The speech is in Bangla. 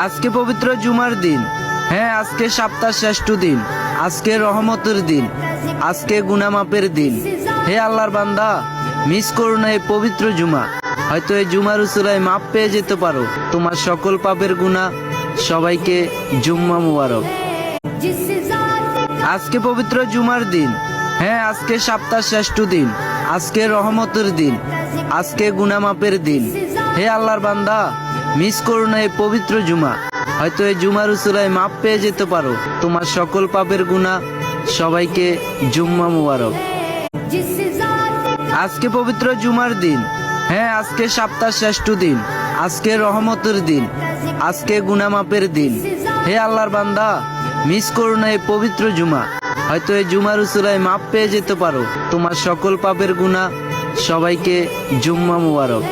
আজকে পবিত্র জুমার দিন। হ্যাঁ, আজকে সপ্তাহ শ্রেষ্ঠ দিন, আজকে রহমতের দিন, আজকে গুনাহ মাপের দিন। হে আল্লাহর বান্দা, মিস করো না এই পবিত্র জুমা। হয়তো এই জুমার উসুলায় মাপ পেয়ে যেতে পারো তোমার সকল পাপের গুনাহ। সবাইকে জুম্মা মুবারক। আজকে পবিত্র জুমার দিন। হ্যাঁ, আজকে সপ্তাহ শ্রেষ্ঠ দিন, আজকে রহমতের দিন, আজকে গুনাহ মাপের দিন। হে আল্লাহর বান্দা, মিস করো না এই পবিত্র জুমা। হয়তো এই জুমার উসুলায় মাপ পেয়ে যেতে পারো তোমার সকল পাপের গুনাহ। সবাইকে জুম্মা মুবারক। আজকে পবিত্র জুমার দিন। হ্যাঁ, আজকে সপ্তাহ শ্রেষ্ঠ দিন, আজকে রহমতের দিন, আজকে গুনাহ মাপের দিন। হে আল্লাহর বান্দা, মিস করো না এই পবিত্র জুমা। হয়তো এই জুমার উসুলায় মাপ পেয়ে যেতে পারো তোমার সকল পাপের গুনাহ। সবাইকে জুম্মা মুবারক।